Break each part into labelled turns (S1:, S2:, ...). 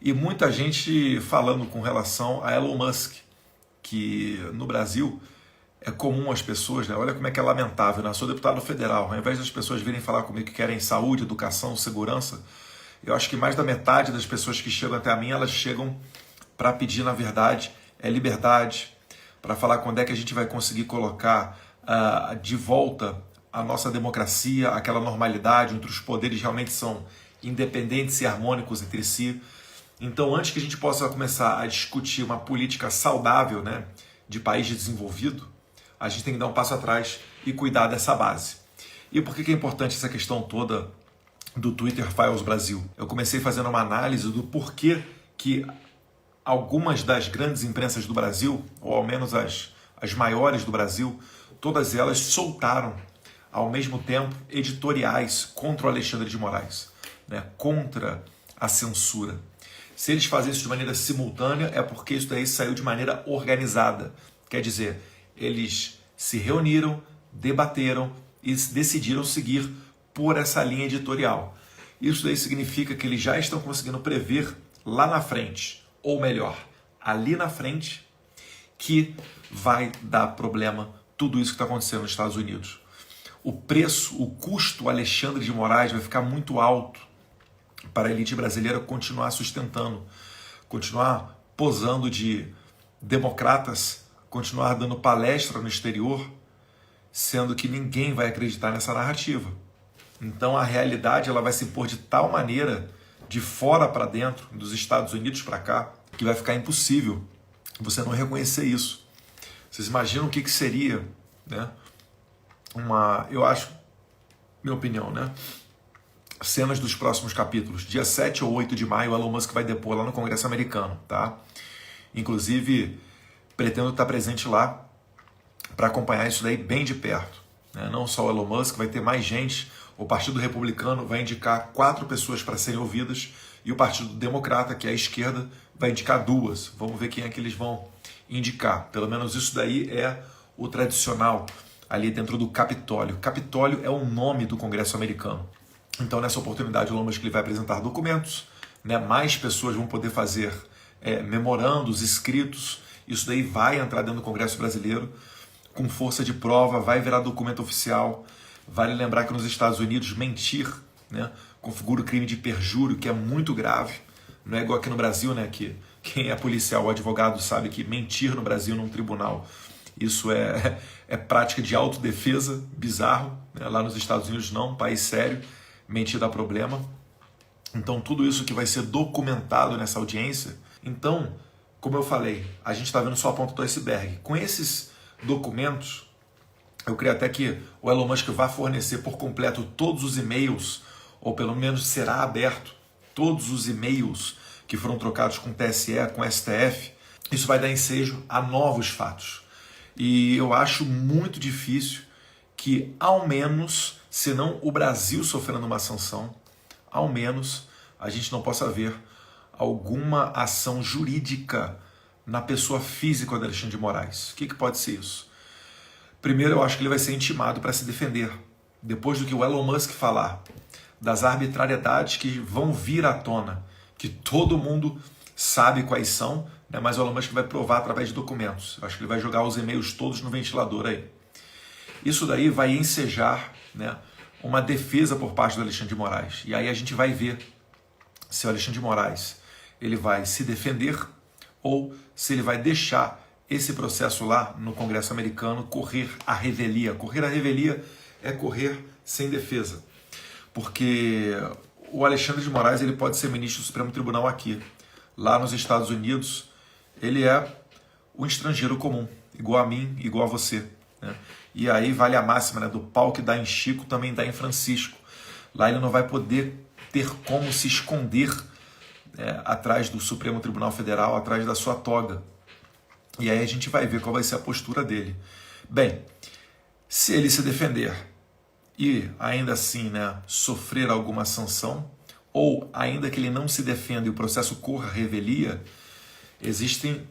S1: E muita gente falando com relação a Elon Musk, que no Brasil é comum as pessoas, né? Olha como é que é lamentável, né? Eu sou deputado federal, ao invés das pessoas virem falar comigo que querem saúde, educação, segurança, eu acho que mais da metade das pessoas que chegam até a mim, elas chegam para pedir, na verdade, liberdade, para falar quando é que a gente vai conseguir colocar de volta a nossa democracia, aquela normalidade, onde os poderes realmente são independentes e harmônicos entre si. Então, antes que a gente possa começar a discutir uma política saudável, né, de país desenvolvido, a gente tem que dar um passo atrás e cuidar dessa base. E por que é importante essa questão toda do Twitter Files Brasil? Eu comecei fazendo uma análise do porquê que algumas das grandes imprensas do Brasil, ou ao menos as maiores do Brasil, todas elas soltaram ao mesmo tempo editoriais contra o Alexandre de Moraes, né, contra a censura. Se eles fazem isso de maneira simultânea, é porque isso daí saiu de maneira organizada. Quer dizer, eles se reuniram, debateram e decidiram seguir por essa linha editorial. Isso daí significa que eles já estão conseguindo prever lá na frente, ou melhor, ali na frente, que vai dar problema tudo isso que está acontecendo nos Estados Unidos. O preço, o custo Alexandre de Moraes vai ficar muito alto para a elite brasileira continuar sustentando, continuar posando de democratas, continuar dando palestra no exterior, sendo que ninguém vai acreditar nessa narrativa. Então a realidade ela vai se impor de tal maneira, de fora para dentro, dos Estados Unidos para cá, que vai ficar impossível você não reconhecer isso. Vocês imaginam o que seria, né? Eu acho, minha opinião, né? Cenas dos próximos capítulos. Dia 7 ou 8 de maio, o Elon Musk vai depor lá no Congresso americano, tá? Inclusive, pretendo estar presente lá para acompanhar isso daí bem de perto, né? Não só o Elon Musk, vai ter mais gente. O Partido Republicano vai indicar 4 pessoas para serem ouvidas e o Partido Democrata, que é a esquerda, vai indicar 2. Vamos ver quem é que eles vão indicar. Pelo menos isso daí é o tradicional ali dentro do Capitólio. Capitólio é o nome do Congresso americano. Então, nessa oportunidade, o Elon Musk vai apresentar documentos, né? Mais pessoas vão poder fazer memorandos, escritos. Isso daí vai entrar dentro do Congresso brasileiro com força de prova, vai virar documento oficial. Vale lembrar que nos Estados Unidos, mentir, né, configura o crime de perjúrio, que é muito grave. Não é igual aqui no Brasil, né, que quem é policial ou advogado sabe que mentir no Brasil num tribunal, isso é prática de autodefesa, bizarro, né? Lá nos Estados Unidos não, país sério, mentir dá problema. Então tudo isso que vai ser documentado nessa audiência. Então, como eu falei, a gente está vendo só a ponta do iceberg. Com esses documentos, eu creio até que o Elon Musk vai fornecer por completo todos os e-mails, ou pelo menos será aberto todos os e-mails que foram trocados com o TSE, com o STF. Isso vai dar ensejo a novos fatos. E eu acho muito difícil que, ao menos, se não o Brasil sofrendo uma sanção, ao menos a gente não possa ver alguma ação jurídica na pessoa física do Alexandre de Moraes. O que pode ser isso? Primeiro, eu acho que ele vai ser intimado para se defender. Depois do que o Elon Musk falar, das arbitrariedades que vão vir à tona, que todo mundo sabe quais são, né? Mas o Elon Musk vai provar através de documentos. Eu acho que ele vai jogar os e-mails todos no ventilador aí. Isso daí vai ensejar, né, uma defesa por parte do Alexandre de Moraes. E aí a gente vai ver se o Alexandre de Moraes ele vai se defender ou se ele vai deixar esse processo lá no Congresso americano correr a revelia. Correr a revelia é correr sem defesa. Porque o Alexandre de Moraes ele pode ser ministro do Supremo Tribunal aqui. Lá nos Estados Unidos, ele é um estrangeiro comum, igual a mim, igual a você, né? E aí vale a máxima, né, do pau que dá em Chico, também dá em Francisco. Lá ele não vai poder ter como se esconder atrás do Supremo Tribunal Federal, atrás da sua toga. E aí a gente vai ver qual vai ser a postura dele. Bem, se ele se defender e ainda assim, né, sofrer alguma sanção, ou ainda que ele não se defenda e o processo corra a revelia, existem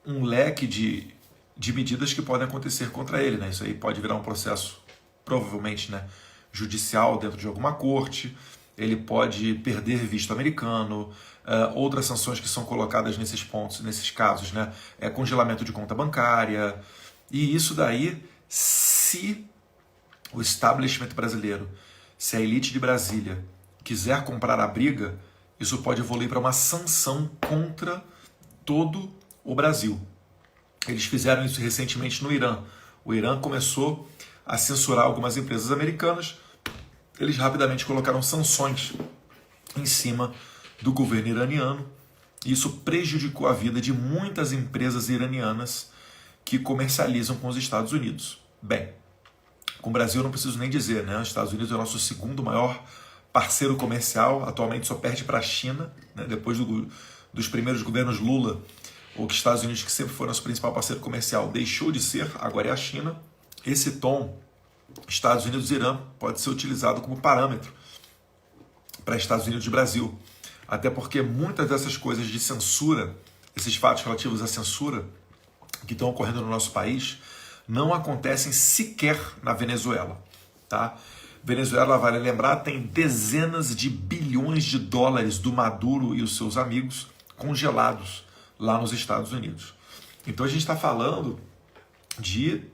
S1: um leque de medidas que podem acontecer contra ele, né? Isso aí pode virar um processo, provavelmente, né, judicial dentro de alguma corte, ele pode perder visto americano, outras sanções que são colocadas nesses pontos, nesses casos, né? Congelamento de conta bancária, e isso daí, se o establishment brasileiro, se a elite de Brasília quiser comprar a briga, isso pode evoluir para uma sanção contra todo o Brasil. Eles fizeram isso recentemente no Irã. O Irã começou a censurar algumas empresas americanas. Eles rapidamente colocaram sanções em cima do governo iraniano. Isso prejudicou a vida de muitas empresas iranianas que comercializam com os Estados Unidos. Bem, com o Brasil eu não preciso nem dizer, né? Os Estados Unidos é o nosso segundo maior parceiro comercial, atualmente só perde para a China, né? Depois dos primeiros governos Lula, o Estados Unidos, que sempre foi nosso principal parceiro comercial, deixou de ser, agora é a China. Esse tom, Estados Unidos e Irã, pode ser utilizado como parâmetro para Estados Unidos e Brasil. Até porque muitas dessas coisas de censura, esses fatos relativos à censura que estão ocorrendo no nosso país, não acontecem sequer na Venezuela. Tá? Venezuela, vale lembrar, tem dezenas de bilhões de dólares do Maduro e os seus amigos congelados lá nos Estados Unidos. Então a gente está falando de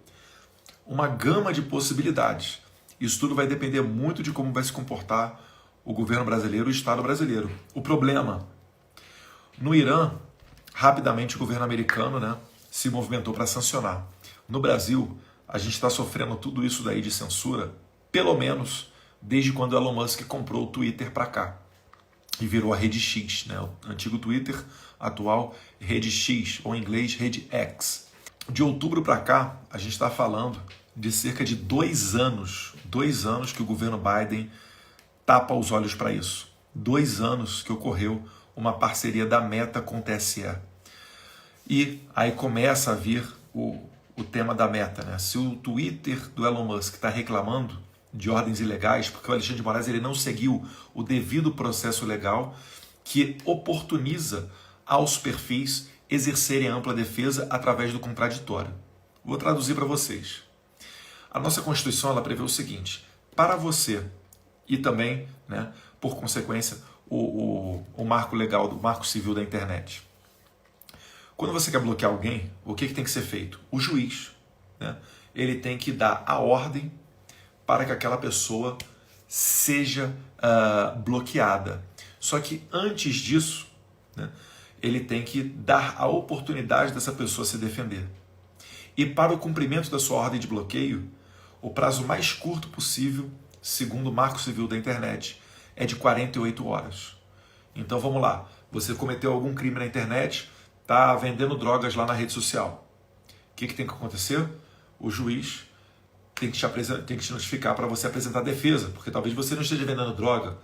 S1: uma gama de possibilidades. Isso tudo vai depender muito de como vai se comportar o governo brasileiro e o Estado brasileiro. O problema, no Irã, rapidamente o governo americano, né, se movimentou para sancionar. No Brasil, a gente está sofrendo tudo isso daí de censura, pelo menos desde quando o Elon Musk comprou o Twitter para cá e virou a Rede X, né, o antigo Twitter, atual Rede X, ou em inglês Rede X. De outubro para cá, a gente está falando de cerca de 2 anos que o governo Biden tapa os olhos para isso. 2 anos que ocorreu uma parceria da Meta com o TSE. E aí começa a vir o tema da Meta, né? Se o Twitter do Elon Musk está reclamando de ordens ilegais, porque o Alexandre de Moraes ele não seguiu o devido processo legal que oportuniza aos perfis exercerem ampla defesa através do contraditório. Vou traduzir para vocês. A nossa Constituição ela prevê o seguinte: para você e também, né, por consequência, o marco legal, do marco civil da internet. Quando você quer bloquear alguém, o que tem que ser feito? O juiz, né, ele tem que dar a ordem para que aquela pessoa seja bloqueada. Só que antes disso, né, ele tem que dar a oportunidade dessa pessoa se defender. E para o cumprimento da sua ordem de bloqueio, o prazo mais curto possível, segundo o Marco Civil da Internet, é de 48 horas. Então vamos lá, você cometeu algum crime na internet, está vendendo drogas lá na rede social. O que tem que acontecer? O juiz tem que te notificar para você apresentar defesa, porque talvez você não esteja vendendo droga,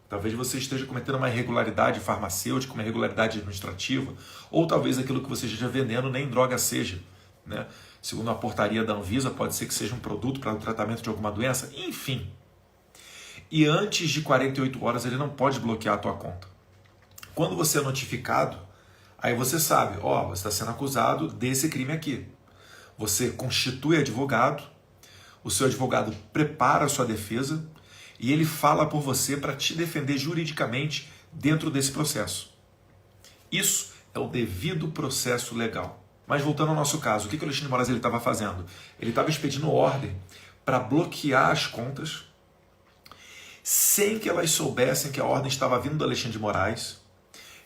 S1: talvez você esteja cometendo uma irregularidade farmacêutica, uma irregularidade administrativa, ou talvez aquilo que você esteja vendendo nem droga seja, né? Segundo a portaria da Anvisa, pode ser que seja um produto para o tratamento de alguma doença, enfim. E antes de 48 horas ele não pode bloquear a tua conta. Quando você é notificado, aí você sabe, você está sendo acusado desse crime aqui. Você constitui advogado, o seu advogado prepara a sua defesa e ele fala por você para te defender juridicamente dentro desse processo. Isso é o devido processo legal. Mas voltando ao nosso caso, o que o Alexandre de Moraes estava fazendo? Ele estava expedindo ordem para bloquear as contas sem que elas soubessem que a ordem estava vindo do Alexandre de Moraes.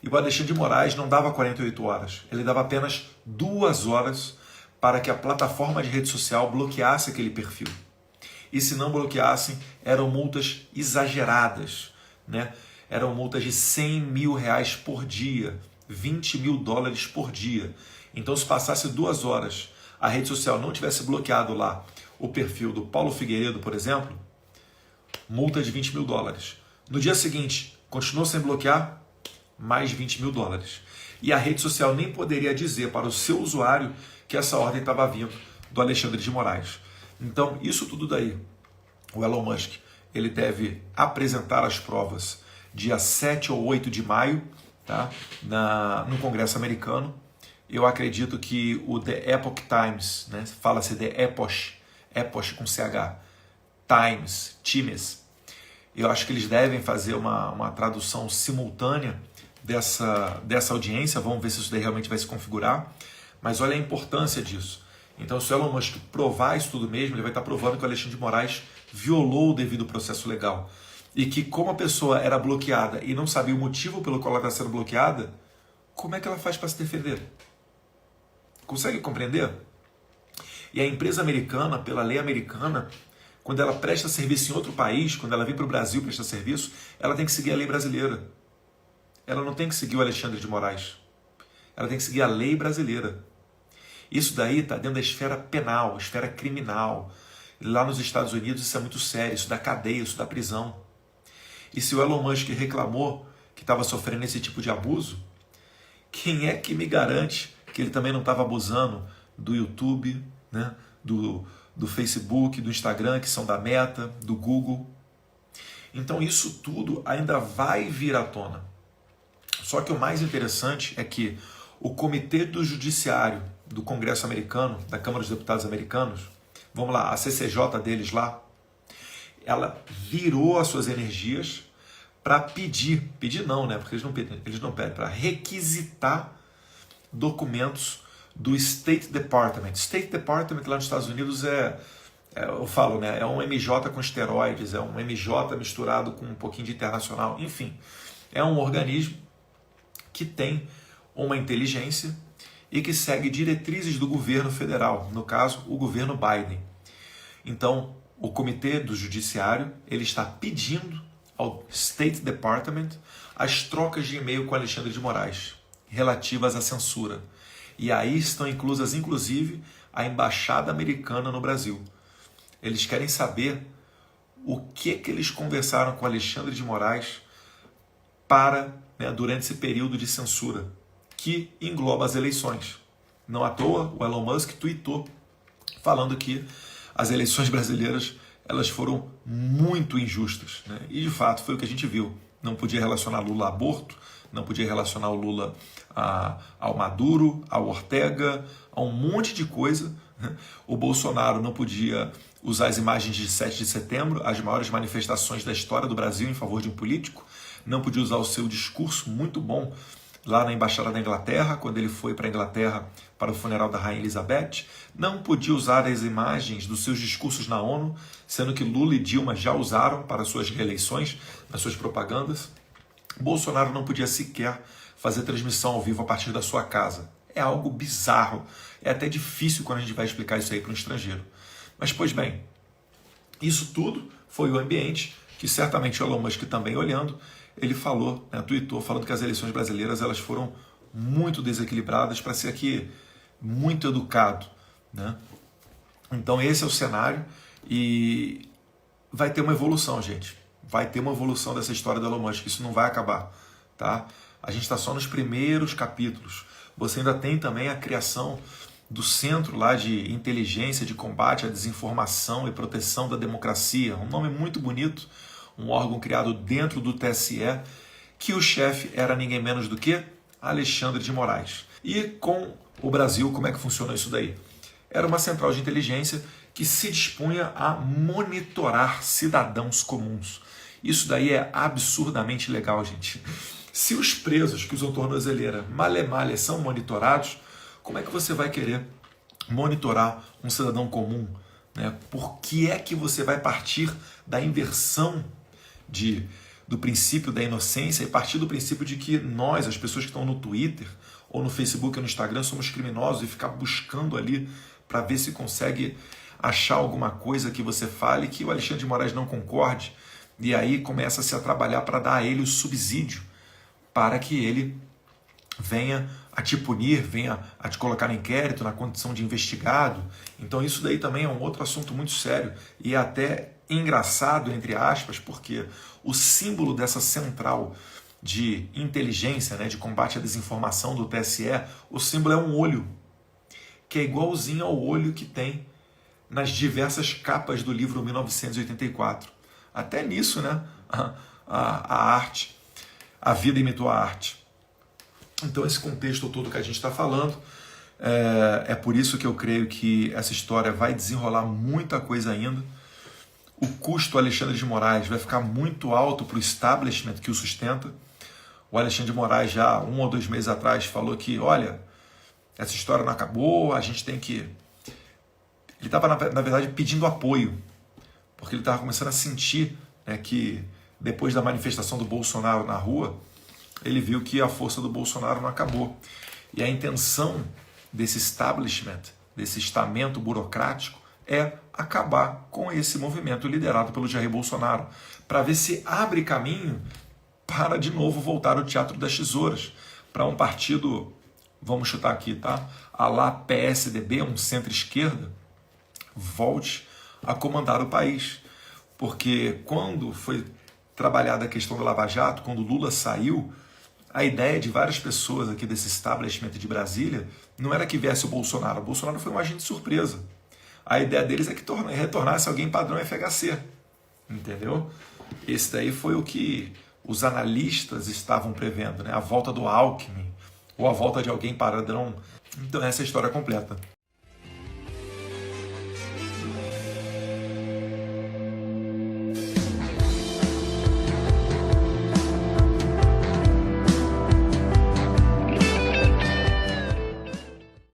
S1: E o Alexandre de Moraes não dava 48 horas, ele dava apenas 2 horas para que a plataforma de rede social bloqueasse aquele perfil. E se não bloqueassem, eram multas exageradas, né? Eram multas de 100 mil reais por dia, 20 mil dólares por dia. Então, se passasse 2 horas, a rede social não tivesse bloqueado lá o perfil do Paulo Figueiredo, por exemplo, multa de 20 mil dólares. No dia seguinte, continuou sem bloquear, mais 20 mil dólares. E a rede social nem poderia dizer para o seu usuário que essa ordem estava vindo do Alexandre de Moraes. Então, isso tudo daí, o Elon Musk, ele deve apresentar as provas dia 7 ou 8 de maio, tá? No Congresso americano. Eu acredito que o The Epoch Times, né? Fala-se The Epoch com CH, Times, Eu acho que eles devem fazer uma tradução simultânea dessa audiência. Vamos ver se isso daí realmente vai se configurar. Mas olha a importância disso. Então, se o Elon Musk provar isso tudo mesmo, ele vai estar provando que o Alexandre de Moraes violou o devido processo legal. E que, como a pessoa era bloqueada e não sabia o motivo pelo qual ela está sendo bloqueada, como é que ela faz para se defender? Consegue compreender? E a empresa americana, pela lei americana, quando ela presta serviço em outro país, quando ela vem para o Brasil prestar serviço, ela tem que seguir a lei brasileira. Ela não tem que seguir o Alexandre de Moraes. Ela tem que seguir a lei brasileira. Isso daí está dentro da esfera penal, esfera criminal. Lá nos Estados Unidos isso é muito sério, isso dá cadeia, isso dá prisão. E se o Elon Musk reclamou que estava sofrendo esse tipo de abuso, quem é que me garante que ele também não estava abusando do YouTube, né? do Facebook, do Instagram, que são da Meta, do Google? Então isso tudo ainda vai vir à tona. Só que o mais interessante é que o Comitê do Judiciário do Congresso americano, da Câmara dos Deputados americanos, vamos lá, a CCJ deles lá, ela virou as suas energias para pedir não, né? Porque eles não pedem, para requisitar documentos do State Department. State Department lá nos Estados Unidos eu falo, né? É um MJ com esteroides, é um MJ misturado com um pouquinho de internacional, enfim. É um organismo que tem uma inteligência e que segue diretrizes do governo federal, no caso, o governo Biden. Então, o Comitê do Judiciário, ele está pedindo ao State Department as trocas de e-mail com Alexandre de Moraes, relativas à censura. E aí estão inclusas, inclusive, a Embaixada Americana no Brasil. Eles querem saber o que eles conversaram com Alexandre de Moraes durante esse período de censura, que engloba as eleições. Não à toa, o Elon Musk tweetou falando que as eleições brasileiras elas foram muito injustas, né? E de fato foi o que a gente viu. Não podia relacionar Lula a aborto, não podia relacionar o Lula ao Maduro, ao Ortega, a um monte de coisa. O Bolsonaro não podia usar as imagens de 7 de setembro, as maiores manifestações da história do Brasil em favor de um político. Não podia usar o seu discurso muito bom lá na Embaixada da Inglaterra, quando ele foi para a Inglaterra para o funeral da Rainha Elizabeth. Não podia usar as imagens dos seus discursos na ONU, sendo que Lula e Dilma já usaram para suas reeleições, nas suas propagandas. Bolsonaro não podia sequer fazer transmissão ao vivo a partir da sua casa. É algo bizarro. É até difícil quando a gente vai explicar isso aí para um estrangeiro. Mas, pois bem, isso tudo foi o ambiente que certamente o Elon Musk também olhando, ele falou, tweetou, falando que as eleições brasileiras elas foram muito desequilibradas, para ser aqui muito educado, né? Então esse é o cenário e vai ter uma evolução, gente. Vai ter uma evolução dessa história do Elon Musk, isso não vai acabar, tá? A gente está só nos primeiros capítulos. Você ainda tem também a criação do Centro lá de Inteligência de Combate à Desinformação e Proteção da Democracia, um nome muito bonito, um órgão criado dentro do TSE, que o chefe era ninguém menos do que Alexandre de Moraes. E com o Brasil, como é que funciona isso daí? Era uma central de inteligência que se dispunha a monitorar cidadãos comuns. Isso daí é absurdamente legal, gente. Se os presos que usam tornozeleira male são monitorados, como é que você vai querer monitorar um cidadão comum, né? Por que é que você vai partir da inversão do princípio da inocência e partir do princípio de que nós, as pessoas que estão no Twitter ou no Facebook ou no Instagram, somos criminosos e ficar buscando ali para ver se consegue achar alguma coisa que você fale que o Alexandre de Moraes não concorde, e aí começa-se a trabalhar para dar a ele o subsídio para que ele venha a te punir, venha a te colocar no inquérito, na condição de investigado. Então isso daí também é um outro assunto muito sério e até engraçado, entre aspas, porque o símbolo dessa central de inteligência, né, de combate à desinformação do TSE, o símbolo é um olho, que é igualzinho ao olho que tem nas diversas capas do livro 1984. Até nisso, né, a arte, a vida imitou a arte. Então esse contexto todo que a gente está falando, é por isso que eu creio que essa história vai desenrolar muita coisa ainda. o custo Alexandre de Moraes vai ficar muito alto para o establishment que o sustenta. O Alexandre de Moraes já 1 ou 2 meses atrás falou que, olha, essa história não acabou, a gente tem que... Ele estava, na verdade, pedindo apoio, porque ele estava começando a sentir, né, que depois da manifestação do Bolsonaro na rua, ele viu que a força do Bolsonaro não acabou. E a intenção desse establishment, desse estamento burocrático, é acabar com esse movimento liderado pelo Jair Bolsonaro, para ver se abre caminho para de novo voltar ao teatro das tesouras, para um partido, vamos chutar aqui, tá? A lá PSDB, um centro-esquerda, volte a comandar o país. Porque quando foi trabalhada a questão do Lava Jato, quando Lula saiu, a ideia de várias pessoas aqui desse establishment de Brasília não era que viesse o Bolsonaro. O Bolsonaro foi um agente surpresa. A ideia deles é que retornasse alguém padrão FHC. Entendeu? Esse daí foi o que os analistas estavam prevendo, né? A volta do Alckmin, ou a volta de alguém padrão. Então essa é a história completa.